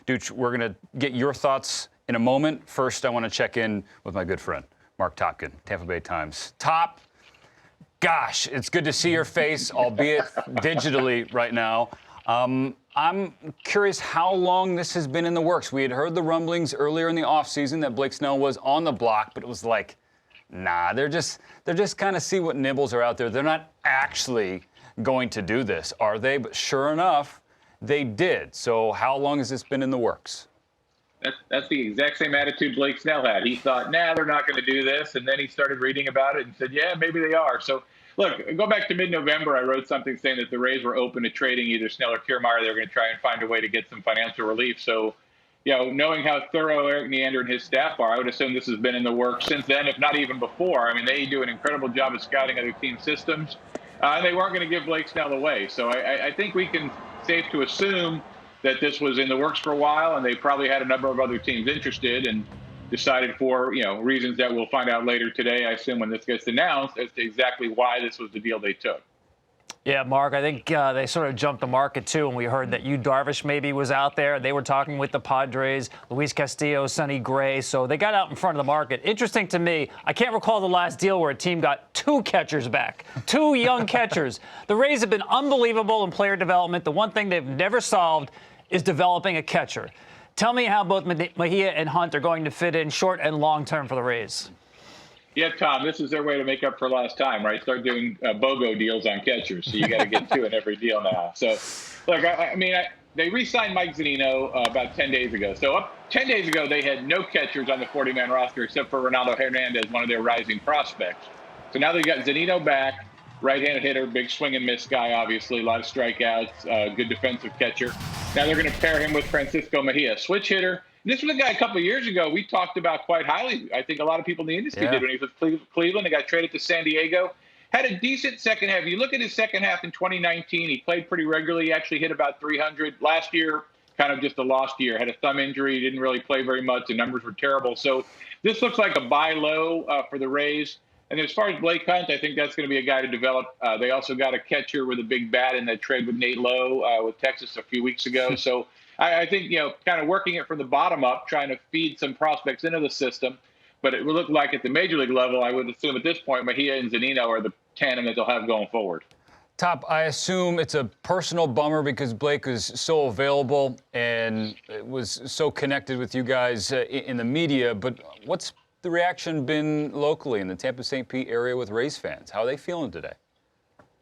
Dooch, we're going to get your thoughts in a moment. First, I want to check in with my good friend, Mark Topkin, Tampa Bay Times. Top, gosh, it's good to see your face, albeit digitally right now. I'm curious how long this has been in the works. We had heard the rumblings earlier in the offseason that Blake Snell was on the block, but it was like, nah, they're just kind of see what nibbles are out there. They're not actually going to do this, are they? But sure enough, they did. So how long has this been in the works? That's the exact same attitude Blake Snell had. He thought, nah, they're not going to do this. And then he started reading about it and said, yeah, maybe they are. So, look, go back to mid-November. I wrote something saying that the Rays were open to trading either Snell or Kiermaier. They were going to try and find a way to get some financial relief. So, knowing how thorough Eric Neander and his staff are, I would assume this has been in the works since then, if not even before. I mean, they do an incredible job of scouting other team systems. And they weren't going to give Blake Snell away. So I think we can safe to assume that this was in the works for a while, and they probably had a number of other teams interested and decided for, reasons that we'll find out later today, I assume, when this gets announced, as to exactly why this was the deal they took. Yeah, Mark, I think they sort of jumped the market, too, when we heard that Yu Darvish maybe was out there. They were talking with the Padres, Luis Castillo, Sonny Gray, so they got out in front of the market. Interesting to me, I can't recall the last deal where a team got two catchers back, two young catchers. The Rays have been unbelievable in player development. The one thing they've never solved is developing a catcher. Tell me how both Mejia and Hunt are going to fit in short and long term for the Rays. Yeah, Tom, this is their way to make up for last time, right? Start doing BOGO deals on catchers. So you got to get two in every deal now. So, look, they re-signed Mike Zunino about 10 days ago. So 10 days ago, they had no catchers on the 40-man roster except for Ronaldo Hernandez, one of their rising prospects. So now they got Zunino back, right-handed hitter, big swing and miss guy, obviously, a lot of strikeouts, good defensive catcher. Now they're going to pair him with Francisco Mejia, switch hitter. This was a guy a couple of years ago we talked about quite highly. I think a lot of people in the industry did when he was with Cleveland. He got traded to San Diego. Had a decent second half. You look at his second half in 2019, he played pretty regularly. He actually hit about 300. Last year, kind of just a lost year. Had a thumb injury. Didn't really play very much. The numbers were terrible. So this looks like a buy low for the Rays. And as far as Blake Hunt, I think that's going to be a guy to develop. They also got a catcher with a big bat in that trade with Nate Lowe with Texas a few weeks ago. So I think, kind of working it from the bottom up, trying to feed some prospects into the system. But it would look like at the major league level, I would assume at this point, Mejia and Zunino are the tandem that they'll have going forward. Top, I assume it's a personal bummer because Blake was so available and was so connected with you guys in the media. But what's the reaction been locally in the Tampa-St. Pete area with Rays fans? How are they feeling today?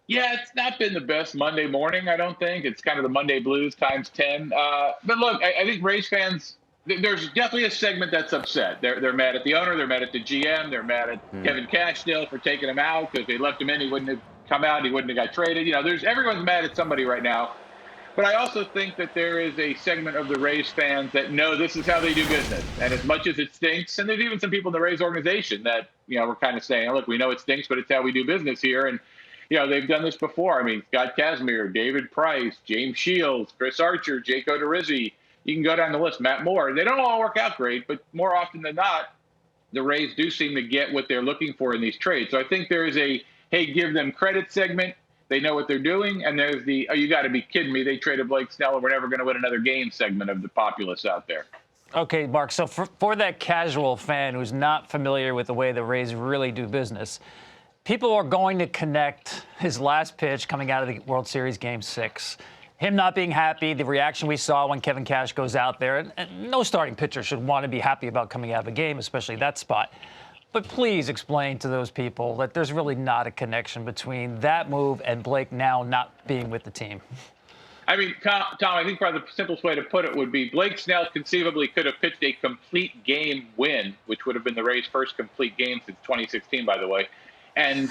Yeah, it's not been the best Monday morning, I don't think. It's kind of the Monday blues times 10. But look, I think Rays fans, there's definitely a segment that's upset. They're mad at the owner. They're mad at the GM. They're mad at Kevin Cash still for taking him out because they left him in. He wouldn't have come out. He wouldn't have got traded. Everyone's mad at somebody right now. But I also think that there is a segment of the Rays fans that know this is how they do business. And as much as it stinks, and there's even some people in the Rays organization that, were kind of saying, look, we know it stinks, but it's how we do business here. And they've done this before. I mean, Scott Kazmir, David Price, James Shields, Chris Archer, Jake Odorizzi. You can go down the list, Matt Moore. They don't all work out great, but more often than not, the Rays do seem to get what they're looking for in these trades. So I think there is a, hey, give them credit segment. They know what they're doing. And there's the, oh, you got to be kidding me. They traded Blake Snell and we're never going to win another game segment of the populace out there. Okay, Mark, so for that casual fan who's not familiar with the way the Rays really do business, people are going to connect his last pitch coming out of the World Series Game 6. Him not being happy, the reaction we saw when Kevin Cash goes out there. And no starting pitcher should want to be happy about coming out of a game, especially that spot. But please explain to those people that there's really not a connection between that move and Blake now not being with the team. I mean, Tom, I think probably the simplest way to put it would be Blake Snell conceivably could have pitched a complete game win, which would have been the Rays' first complete game since 2016, by the way, and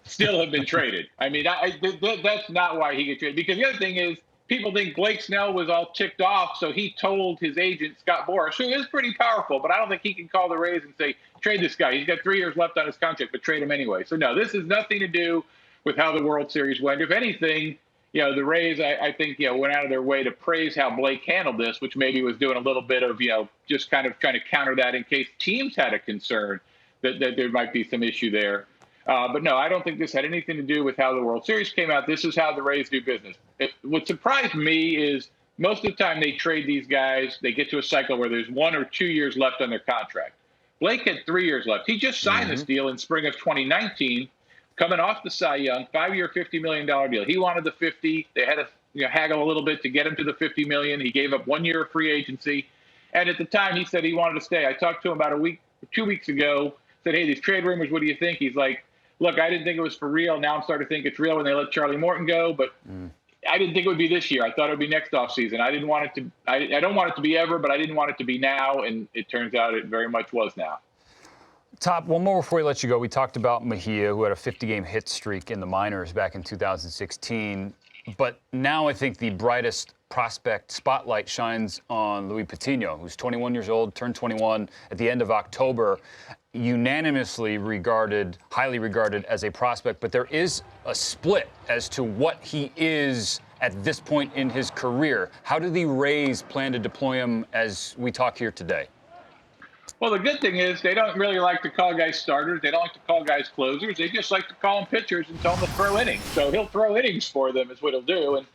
still have been traded. I mean, that's not why he gets traded. Because the other thing is, people think Blake Snell was all ticked off, so he told his agent, Scott Boras, who is pretty powerful, but I don't think he can call the Rays and say, trade this guy. He's got 3 years left on his contract, but trade him anyway. So, no, this has nothing to do with how the World Series went. If anything, the Rays, I think, went out of their way to praise how Blake handled this, which maybe was doing a little bit of, just kind of trying to counter that in case teams had a concern that there might be some issue there. But no, I don't think this had anything to do with how the World Series came out. This is how the Rays do business. What surprised me is most of the time they trade these guys. They get to a cycle where there's 1 or 2 years left on their contract. Blake had 3 years left. He just signed this deal in spring of 2019, coming off the Cy Young, 5-year, $50 million deal. He wanted the 50. They had to haggle a little bit to get him to the $50 million. He gave up 1 year of free agency. And at the time, he said he wanted to stay. I talked to him about 2 weeks ago, said, hey, these trade rumors, what do you think? He's like, look, I didn't think it was for real. Now I'm starting to think it's real when they let Charlie Morton go, but I didn't think it would be this year. I thought it would be next offseason. I didn't want it to. I don't want it to be ever, but I didn't want it to be now, and it turns out it very much was now. Top, one more before we let you go. We talked about Mejia, who had a 50-game hit streak in the minors back in 2016. But now I think the brightest prospect spotlight shines on Luis Patino, who's 21 years old, turned 21 at the end of October, unanimously regarded, highly regarded as a prospect. But there is a split as to what he is at this point in his career. How do the Rays plan to deploy him as we talk here today? Well, the good thing is they don't really like to call guys starters. They don't like to call guys closers. They just like to call them pitchers and tell them to throw innings. So he'll throw innings for them is what he'll do. And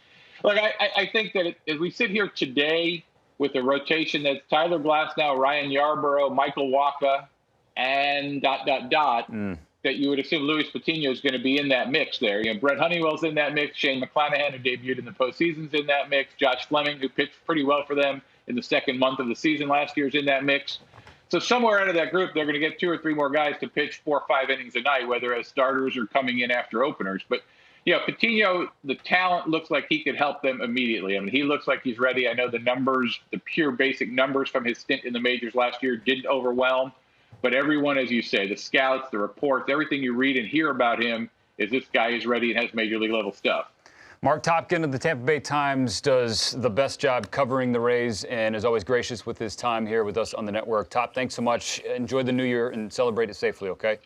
look, I think that as we sit here today with a rotation that's Tyler Glasnow, Ryan Yarbrough, Michael Wacha, and ... that you would assume Luis Patino is going to be in that mix there. You know, Brett Honeywell's in that mix. Shane McClanahan, who debuted in the postseason's in that mix. Josh Fleming, who pitched pretty well for them in the second month of the season last year, is in that mix. So somewhere out of that group, they're going to get 2 or 3 more guys to pitch 4 or 5 innings a night, whether as starters or coming in after openers. But, you know, Patino, the talent looks like he could help them immediately. I mean, he looks like he's ready. I know the numbers, the pure basic numbers from his stint in the majors last year didn't overwhelm. But everyone, as you say, the scouts, the reports, everything you read and hear about him is this guy is ready and has major league level stuff. Mark Topkin of the Tampa Bay Times does the best job covering the Rays and is always gracious with his time here with us on the network. Top, thanks so much. Enjoy the new year and celebrate it safely, okay?